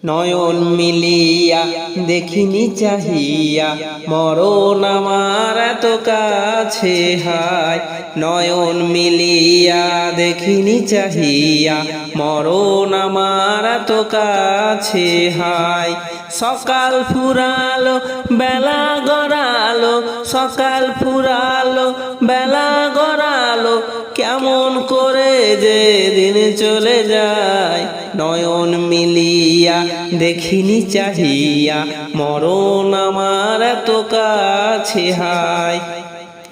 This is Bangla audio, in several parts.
নয়ন মিলিয়া দেখিনি চাহিয়া, মরণ আমার এত কাছে হায়। নয়ন মিলিয়া দেখিনি চাহিয়া, মরণ আমার এত কাছে হায়। সকাল ফুরালো বেলা গড়ালো, সকাল ফুরালো বেলা গড়ালো, কেমন করে যে দিন চলে যায়। নয়ন মিলিয়া দেখিনি চাহিয়া, মরণ আমার এত কাছে হায়।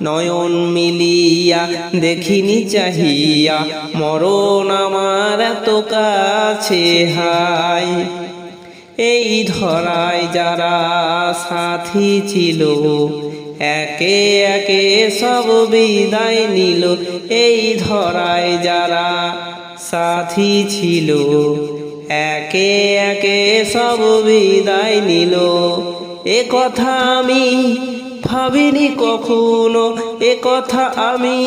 নয়ন মিলিয়া দেখিনি চাহিয়া, মরণ আমার এত কাছে হায়। এই ধরায় যারা সাথী ছিল, একে একে সব বিদায় নিল। এই ধরায় যারা সাথী ছিল, একে একে সব বিদায় নিল। এ কথা আমি ভাবিনি কখনো, এ কথা আমি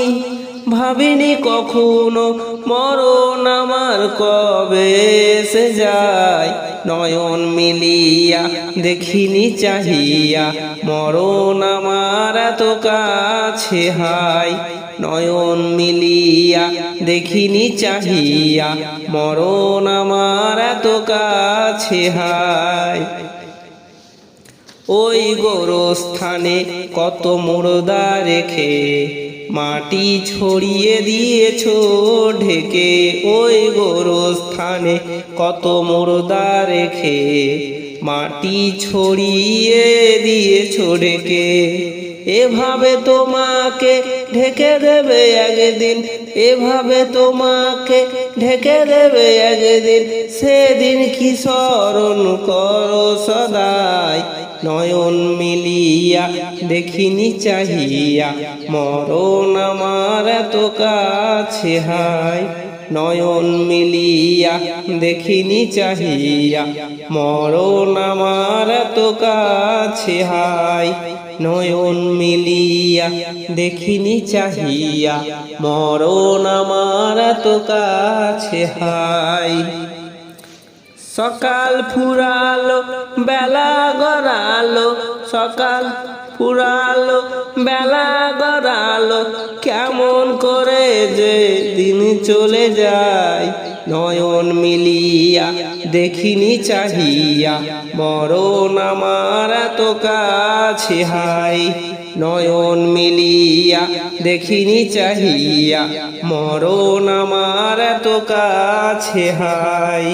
ভাবিনি কখনো, মরণ আমার কবে এসে যায়। নয়ন মিলিয়া দেখিনি চাহিয়া, মরণ আমার এত কাছে হায়। নয়ন মিলিয়া দেখিনি চাহিয়া, মরণ আমার এত কাছে হায়। ওই গোরস্থানে কত মুর্দা রেখে, মাটি ছড়িয়ে দিয়েছো ঢেকে। ওই গোরস্থানে কত মুর্দা রেখে, মাটি ছড়িয়ে দিয়েছো ঢেকে। এভাবে তোমাকে ঢেকে দেবে একদিন, এভাবে তোমাকে ঢেকে দেবে একদিন, সেদিন কি স্মরণ করো সদাই। নয়ন মিলিয়া দেখিনি চাহিয়া, মরণ আমার এত কাছে হায়। নয়ন মিলিয়া দেখিনি চাহিয়া, মরণ আমার এত কাছে হায়। নয়ন মিলিয়া দেখিনি চাহিয়া, মরণ আমার এত কাছে হায়। সকাল ফুরালো বেলা গড়ালো, সকাল ফুরালো বেলা গড়ালো, কেমন করে যে দিন চলে যায়। নয়ন মিলিয়া দেখিনি চাহিয়া, মরণ আমার এত কাছে হায়। নয়ন মিলিয়া দেখিনি চাহিয়া, মরণ আমার এত কাছে হায়।